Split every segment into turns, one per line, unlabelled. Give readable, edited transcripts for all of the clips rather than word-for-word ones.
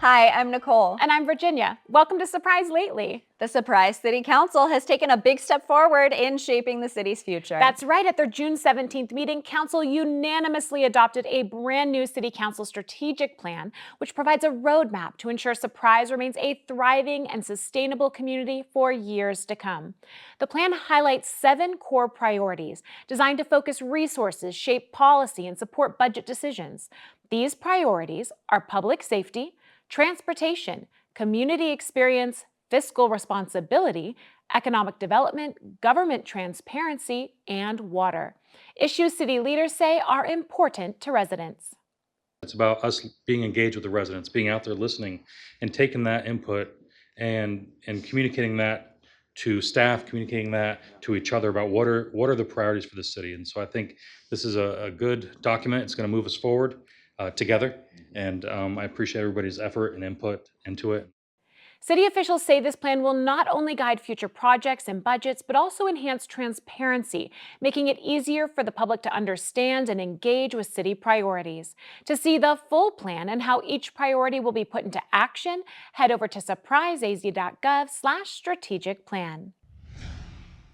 Hi, I'm Nicole.
And I'm Virginia. Welcome to Surprise Lately.
The Surprise City Council has taken a big step forward in shaping the city's future.
That's right. At their June 17th meeting, Council unanimously adopted a brand new City Council strategic plan, which provides a roadmap to ensure Surprise remains a thriving and sustainable community for years to come. The plan highlights 7 core priorities designed to focus resources, shape policy, and support budget decisions. These priorities are public safety, transportation, community experience, fiscal responsibility, economic development, government transparency, and water. Issues city leaders say are important to residents.
It's about us being engaged with the residents, being out there listening and taking that input and communicating that to staff, communicating that to each other about what are the priorities for the city. And so I think this is a good document. It's going to move us forward together. And I appreciate everybody's effort and input into it.
City officials say this plan will not only guide future projects and budgets, but also enhance transparency, making it easier for the public to understand and engage with city priorities. To see the full plan and how each priority will be put into action, head over to surpriseaz.gov/strategic plan.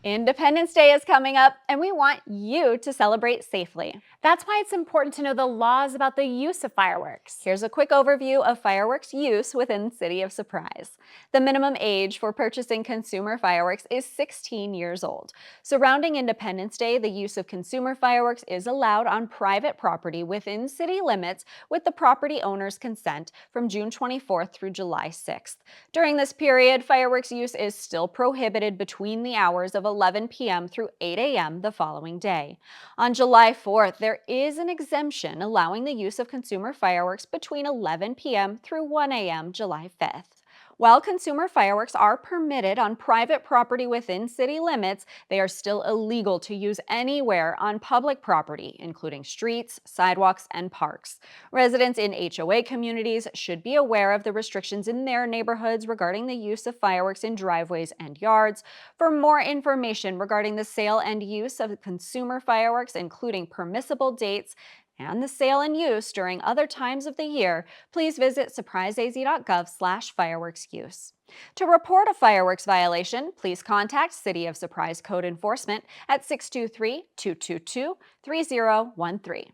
Independence Day is coming up, and we want you to celebrate safely.
That's why it's important to know the laws about the use of fireworks.
Here's a quick overview of fireworks use within City of Surprise. The minimum age for purchasing consumer fireworks is 16 years old. Surrounding Independence Day, the use of consumer fireworks is allowed on private property within city limits with the property owner's consent from June 24th through July 6th. During this period, fireworks use is still prohibited between the hours of 11 p.m. through 8 a.m. the following day. On July 4th, there is an exemption allowing the use of consumer fireworks between 11 p.m. through 1 a.m. July 5th. While consumer fireworks are permitted on private property within city limits, they are still illegal to use anywhere on public property, including streets, sidewalks, and parks. Residents in HOA communities should be aware of the restrictions in their neighborhoods regarding the use of fireworks in driveways and yards. For more information regarding the sale and use of consumer fireworks, including permissible dates, and the sale and use during other times of the year, please visit surpriseaz.gov/fireworks use. To report a fireworks violation, please contact City of Surprise Code Enforcement at 623-222-3013.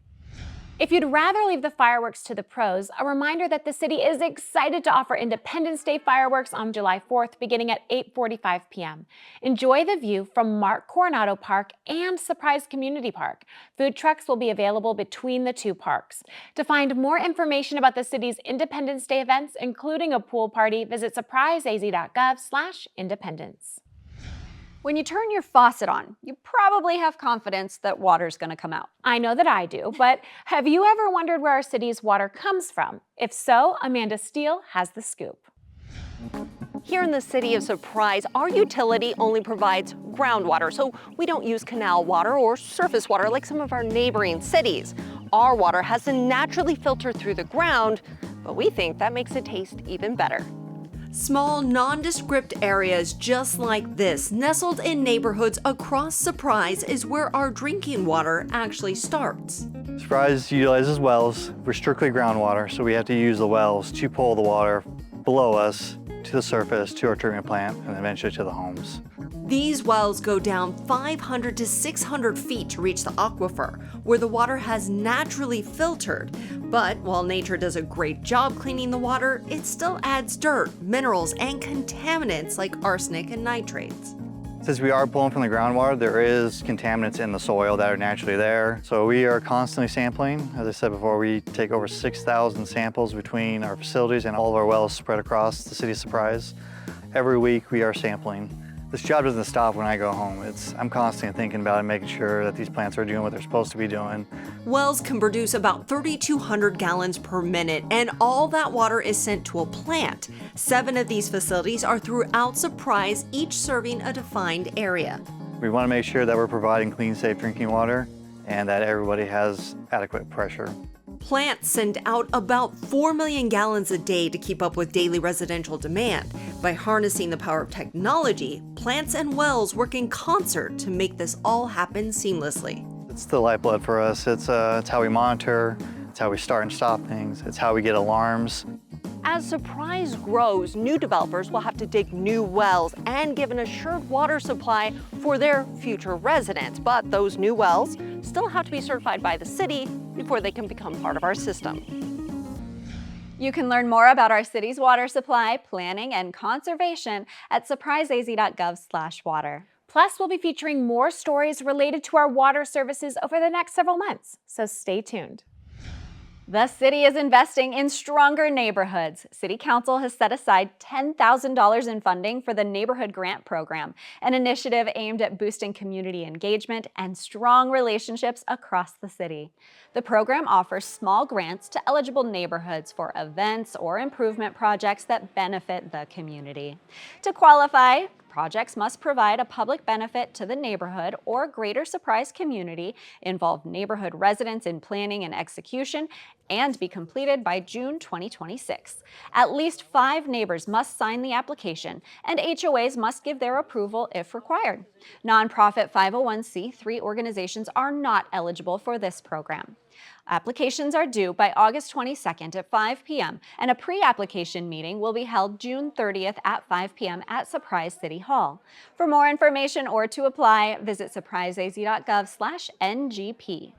If you'd rather leave the fireworks to the pros, a reminder that the city is excited to offer Independence Day fireworks on July 4th beginning at 8:45 p.m. Enjoy the view from Mark Coronado Park and Surprise Community Park. Food trucks will be available between the two parks. To find more information about the city's Independence Day events, including a pool party, visit surpriseaz.gov/independence.
When you turn your faucet on, you probably have confidence that water's going to come out.
I know that I do, but have you ever wondered where our city's water comes from? If so, Amanda Steele has the scoop.
Here in the City of Surprise, our utility only provides groundwater, so we don't use canal water or surface water like some of our neighboring cities. Our water has to naturally filter through the ground, but we think that makes it taste even better.
Small, nondescript areas just like this, nestled in neighborhoods across Surprise, is where our drinking water actually starts.
Surprise utilizes wells for strictly groundwater, so we have to use the wells to pull the water below us to the surface, to our treatment plant, and eventually to the homes.
These wells go down 500 to 600 feet to reach the aquifer, where the water has naturally filtered. But while nature does a great job cleaning the water, it still adds dirt, minerals, and contaminants like arsenic and nitrates.
Since we are pulling from the groundwater, there is contaminants in the soil that are naturally there. So we are constantly sampling. As I said before, we take over 6,000 samples between our facilities and all of our wells spread across the City of Surprise. Every week we are sampling. This job doesn't stop when I go home. I'm constantly thinking about it, making sure that these plants are doing what they're supposed to be doing.
Wells can produce about 3,200 gallons per minute, and all that water is sent to a plant. 7 of these facilities are throughout Surprise, each serving a defined area.
We want to make sure that we're providing clean, safe drinking water and that everybody has adequate pressure.
Plants send out about 4 million gallons a day to keep up with daily residential demand. By harnessing the power of technology, plants and wells work in concert to make this all happen seamlessly.
It's the lifeblood for us. It's how we monitor, it's how we start and stop things, it's how we get alarms.
As Surprise grows, new developers will have to dig new wells and give an assured water supply for their future residents. But those new wells still have to be certified by the city before they can become part of our system.
You can learn more about our city's water supply, planning, and conservation at surpriseaz.gov/water.
Plus, we'll be featuring more stories related to our water services over the next several months, so stay tuned.
The city is investing in stronger neighborhoods. City Council has set aside $10,000 in funding for the Neighborhood Grant Program, an initiative aimed at boosting community engagement and strong relationships across the city. The program offers small grants to eligible neighborhoods for events or improvement projects that benefit the community. To qualify, projects must provide a public benefit to the neighborhood or greater Surprise community, involve neighborhood residents in planning and execution, and be completed by June 2026. At least 5 neighbors must sign the application, and HOAs must give their approval if required. Nonprofit 501c3 organizations are not eligible for this program. Applications are due by August 22nd at 5 p.m., and a pre-application meeting will be held June 30th at 5 p.m. at Surprise City Hall. For more information or to apply, visit surpriseaz.gov/NGP.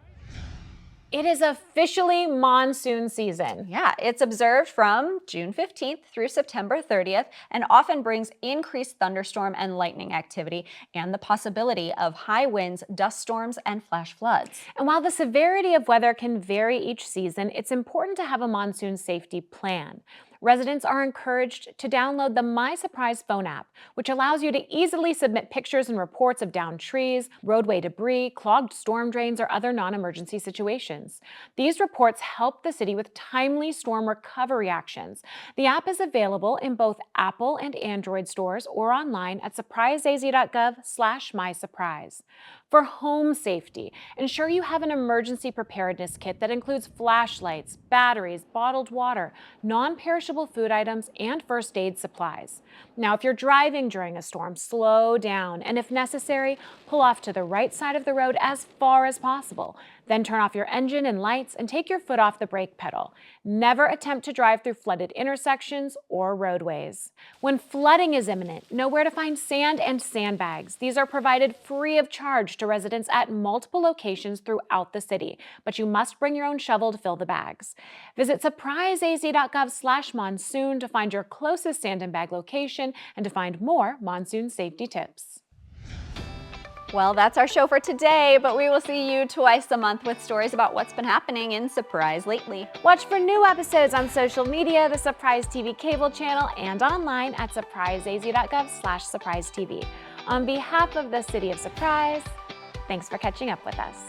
It is officially monsoon season.
Yeah, it's observed from June 15th through September 30th and often brings increased thunderstorm and lightning activity and the possibility of high winds, dust storms, and flash floods.
And while the severity of weather can vary each season, it's important to have a monsoon safety plan. Residents are encouraged to download the My Surprise phone app, which allows you to easily submit pictures and reports of downed trees, roadway debris, clogged storm drains, or other non-emergency situations. These reports help the city with timely storm recovery actions. The app is available in both Apple and Android stores or online at surpriseaz.gov/mysurprise. For home safety, ensure you have an emergency preparedness kit that includes flashlights, batteries, bottled water, non-perishable food items, and first aid supplies. Now, if you're driving during a storm, slow down, and if necessary, pull off to the right side of the road as far as possible. Then turn off your engine and lights and take your foot off the brake pedal. Never attempt to drive through flooded intersections or roadways. When flooding is imminent, know where to find sand and sandbags. These are provided free of charge to residents at multiple locations throughout the city, but you must bring your own shovel to fill the bags. Visit surpriseaz.gov/monsoon to find your closest sand and bag location and to find more monsoon safety tips.
Well, that's our show for today, but we will see you twice a month with stories about what's been happening in Surprise lately.
Watch for new episodes on social media, the Surprise TV cable channel, and online at surpriseaz.gov/surprisetv. On behalf of the City of Surprise, thanks for catching up with us.